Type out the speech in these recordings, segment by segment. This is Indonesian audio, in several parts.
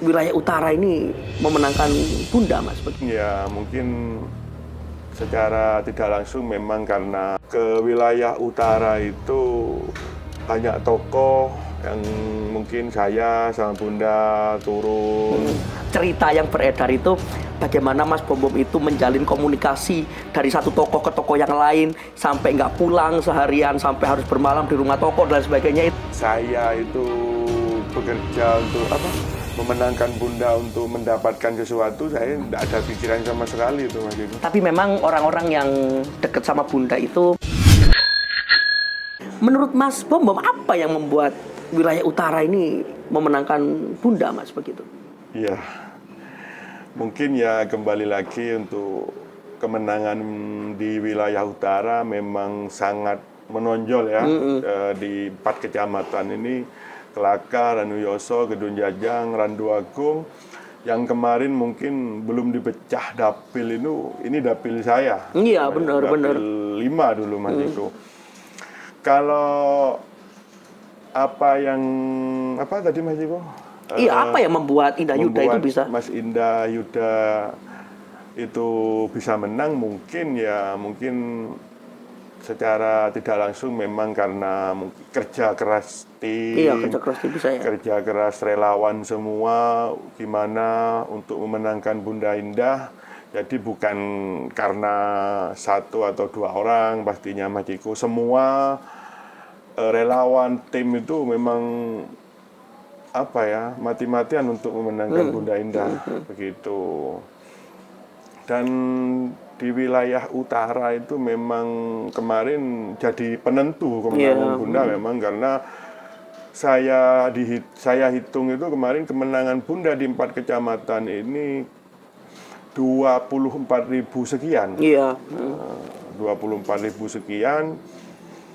wilayah utara ini memenangkan Bunda, Mas? Ya, mungkin secara tidak langsung memang karena ke wilayah utara itu banyak tokoh yang mungkin saya sama Bunda turun. Cerita yang beredar itu bagaimana Mas Bom Bom itu menjalin komunikasi dari satu tokoh ke tokoh yang lain sampai nggak pulang seharian, sampai harus bermalam di rumah tokoh dan sebagainya. Saya itu bekerja untuk memenangkan Bunda untuk mendapatkan sesuatu, saya tidak ada pikiran sama sekali itu Mas Ibu. Tapi memang orang-orang yang dekat sama Bunda itu, menurut Mas Bom Bom, apa yang membuat wilayah utara ini memenangkan Bunda, Mas, begitu? Iya, mungkin ya kembali lagi untuk kemenangan di wilayah utara memang sangat menonjol ya. Di 4 kecamatan ini, Kelakar, Ranuyoso, Gedung Jajang, Randu Agung, yang kemarin mungkin belum dipecah dapil ini dapil saya. Iya, benar. Dapil 5 dulu Mas itu. Kalau apa tadi Mas Iko? Iya, apa yang membuat Indah Yuda itu bisa? Mas Indah Yuda itu bisa menang mungkin secara tidak langsung memang karena kerja keras tim. Iya, kerja keras tim bisa ya. Kerja keras relawan semua gimana untuk memenangkan Bunda Indah. Jadi bukan karena 1 atau 2 orang pastinya Mas Iko, semua relawan tim itu memang mati-matian untuk memenangkan Bunda Indah begitu. Dan di wilayah utara itu memang kemarin jadi penentu kemenangan Bunda memang karena saya hitung itu kemarin kemenangan Bunda di 4 kecamatan ini 24.000 sekian. Iya. 24.000 sekian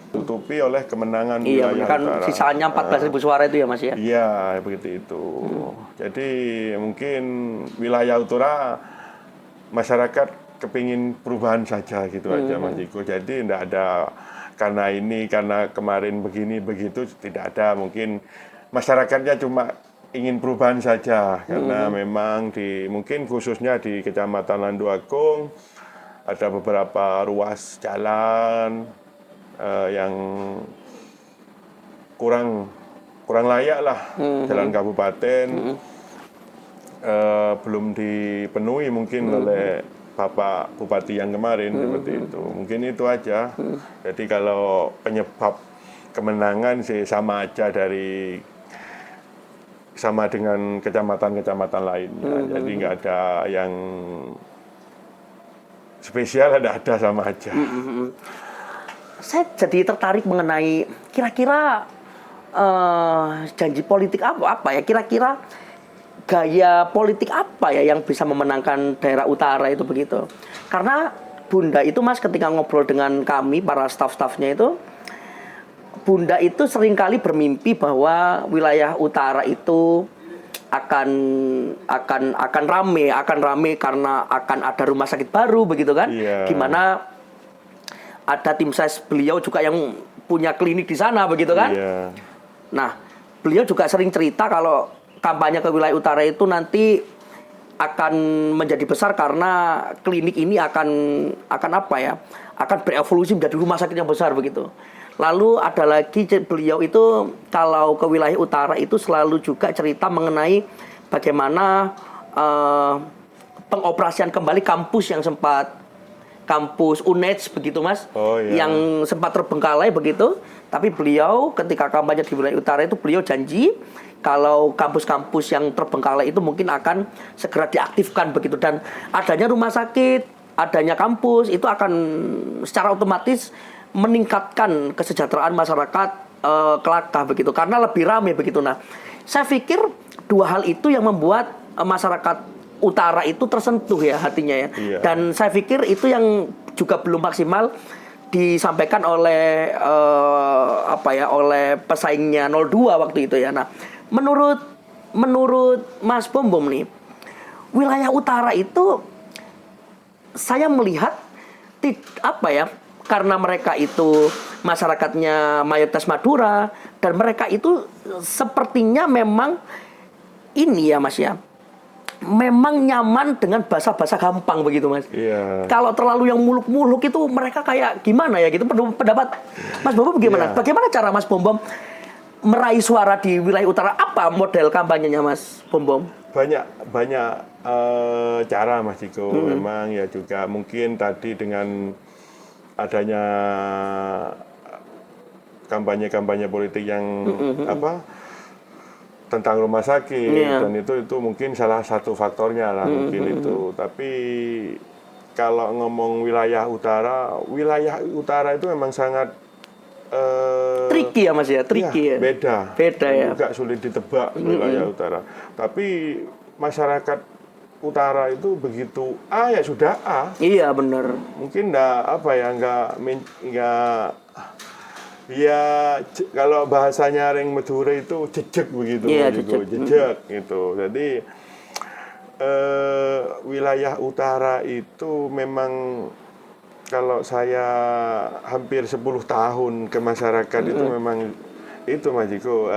tutupi oleh kemenangan wilayah kan utara. Sisanya 14.000 suara itu ya Mas ya? Iya, begitu itu. Jadi mungkin wilayah utara masyarakat kepingin perubahan saja gitu aja Mas Iko. Jadi tidak ada karena kemarin begini begitu, tidak ada, mungkin masyarakatnya cuma ingin perubahan saja karena memang mungkin khususnya di Kecamatan Randu Agung ada beberapa ruas jalan yang kurang layak lah, jalan kabupaten belum dipenuhi mungkin oleh Bapak Bupati yang kemarin seperti itu. Mungkin itu aja. Jadi kalau penyebab kemenangan sih sama aja sama dengan kecamatan-kecamatan lainnya. Jadi nggak ada yang spesial, ada sama aja. Saya jadi tertarik mengenai kira-kira janji politik apa ya, kira-kira gaya politik apa ya yang bisa memenangkan daerah utara itu begitu. Karena Bunda itu Mas ketika ngobrol dengan kami para staf-stafnya itu, Bunda itu seringkali bermimpi bahwa wilayah utara itu akan rame karena akan ada rumah sakit baru begitu kan. Gimana ada tim ses beliau juga yang punya klinik di sana begitu kan. Nah, beliau juga sering cerita kalau kampanye ke wilayah utara itu nanti akan menjadi besar karena klinik ini akan berevolusi menjadi rumah sakit yang besar begitu. Lalu ada lagi beliau itu kalau ke wilayah utara itu selalu juga cerita mengenai bagaimana pengoperasian kembali kampus UNED begitu Mas, yang sempat terbengkalai begitu. Tapi beliau ketika kampanye di wilayah utara itu beliau janji kalau kampus-kampus yang terbengkalai itu mungkin akan segera diaktifkan begitu, dan adanya rumah sakit, adanya kampus itu akan secara otomatis meningkatkan kesejahteraan masyarakat Kelakah begitu karena lebih ramai begitu. Nah, saya pikir 2 hal itu yang membuat masyarakat utara itu tersentuh ya hatinya ya. Dan saya pikir itu yang juga belum maksimal disampaikan oleh oleh pesaingnya 02 waktu itu ya. Nah, menurut Mas Bom Bom nih, wilayah utara itu saya melihat karena mereka itu masyarakatnya mayoritas Madura dan mereka itu sepertinya memang ini ya Mas ya, memang nyaman dengan bahasa-bahasa gampang begitu Mas. Iya. Kalau terlalu yang muluk-muluk itu mereka kayak gimana ya gitu, pendapat Mas Bombom gimana? Iya. Bagaimana cara Mas Bombom meraih suara di wilayah utara? Apa model kampanyenya Mas Bombom? Banyak cara Mas Ciko. Memang ya juga mungkin tadi dengan adanya kampanye-kampanye politik yang tentang rumah sakit, dan itu mungkin salah satu faktornya lah, mungkin itu. Tapi kalau ngomong wilayah utara itu memang sangat Tricky ya Mas ya, tricky ya. Beda ya. juga sulit ditebak wilayah utara. Tapi masyarakat utara itu begitu ya sudah Iya benar. mungkin nggak ya kalau bahasanya Reng Madura itu jejak begitu, Iya, jejak gitu. Jadi wilayah utara itu memang kalau saya hampir 10 tahun ke masyarakat itu memang itu Mas Jiko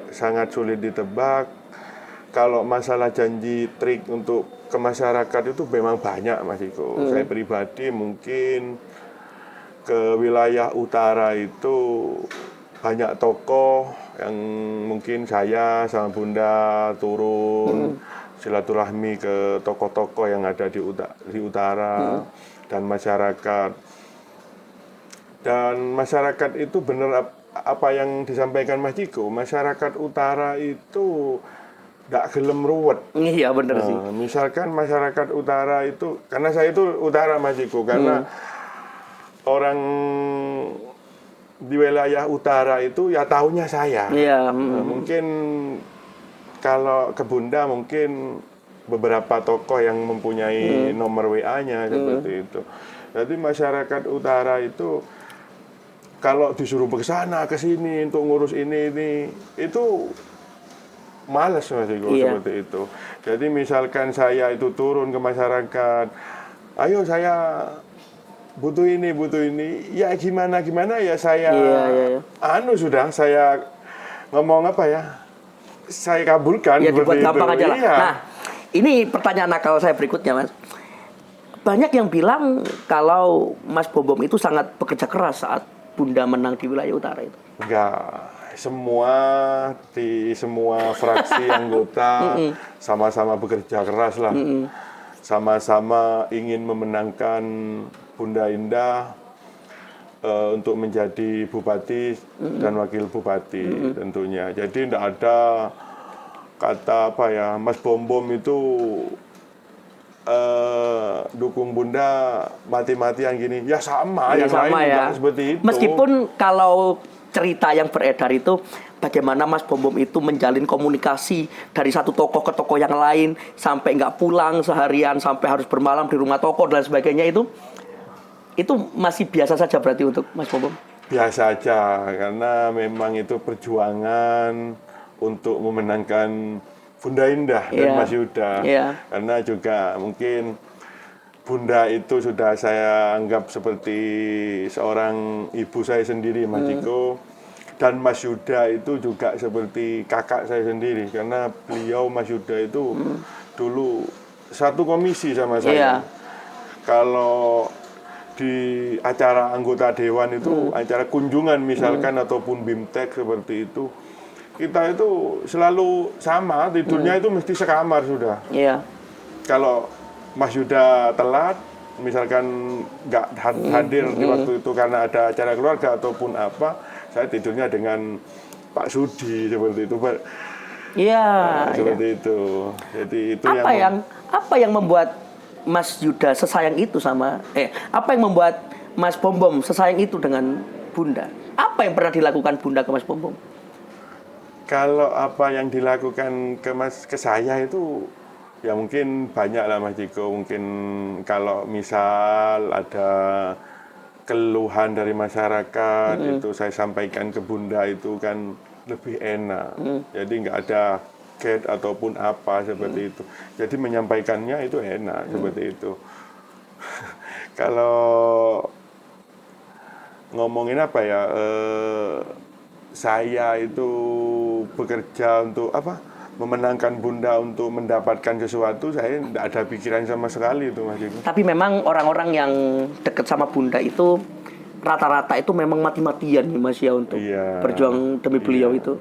sangat sulit ditebak. Kalau masalah janji trik untuk ke masyarakat itu memang banyak Mas Jiko. Saya pribadi mungkin ke wilayah utara itu banyak tokoh yang mungkin saya sama Bunda turun silaturahmi ke tokoh-tokoh yang ada di utara dan masyarakat. Dan masyarakat itu benar apa yang disampaikan Mas Ciko, masyarakat utara itu nggak gelem ruwet. Iya benar sih. Misalkan masyarakat utara itu, karena saya itu utara Mas Ciko, karena orang di wilayah utara itu ya tahunya saya. Iya. Mungkin kalau ke Bunda mungkin beberapa tokoh yang mempunyai nomor WA-nya seperti itu. Jadi masyarakat utara itu kalau disuruh ke sana ke sini untuk ngurus ini itu malas Mas Iko, seperti itu. Jadi misalkan saya itu turun ke masyarakat, ayo saya butuh ini, ya gimana ya saya sudah saya ngomong apa ya, saya kabulkan ya dibuat seperti gampang itu. aja lah. Iya. Nah ini pertanyaan nakal saya berikutnya Mas, banyak yang bilang kalau Mas Bombom itu sangat bekerja keras saat Bunda menang di wilayah utara itu. Enggak, semua fraksi anggota sama-sama bekerja keras lah, sama-sama ingin memenangkan Bunda Indah untuk menjadi bupati dan wakil bupati tentunya. Jadi tidak ada kata apa ya, Mas Bombom itu dukung Bunda mati-matian gini. Ya sama, yang sama lain ya. juga seperti itu. Meskipun kalau cerita yang beredar itu bagaimana Mas Bombom itu menjalin komunikasi dari satu tokoh ke tokoh yang lain sampai nggak pulang seharian, sampai harus bermalam di rumah tokoh dan sebagainya, itu masih biasa saja berarti untuk Mas Bombom? Biasa aja, karena memang itu perjuangan untuk memenangkan Bunda Indah dan Mas Yuda. Karena juga mungkin Bunda itu sudah saya anggap seperti seorang ibu saya sendiri, Mas Ciko. Dan Mas Yuda itu juga seperti kakak saya sendiri, karena beliau Mas Yuda itu dulu satu komisi sama saya. Kalau di acara anggota dewan itu, acara kunjungan misalkan ataupun BIMTEK seperti itu, kita itu selalu sama, tidurnya itu mesti sekamar sudah. Kalau Mas Yuda telat, misalkan nggak hadir di waktu itu karena ada acara keluarga ataupun apa, saya tidurnya dengan Pak Sudi seperti itu. Seperti itu. Jadi itu apa yang membuat Mas Yuda sesayang itu sama apa yang membuat Mas Bombom sesayang itu dengan Bunda? Apa yang pernah dilakukan Bunda ke Mas Bombom? Kalau apa yang dilakukan ke saya itu ya mungkin banyak lah Mas Ciko. Mungkin kalau misal ada keluhan dari masyarakat itu saya sampaikan ke Bunda itu kan lebih enak. Jadi nggak ada gate ataupun apa seperti itu. Jadi menyampaikannya itu enak seperti itu. Kalau ngomongin apa ya, saya itu bekerja untuk apa? memenangkan Bunda untuk mendapatkan sesuatu, saya tidak ada pikiran sama sekali itu Mas Iko. Tapi memang orang-orang yang dekat sama Bunda itu rata-rata itu memang mati-matian nih Mas ya untuk Iya. berjuang demi beliau Iya. itu.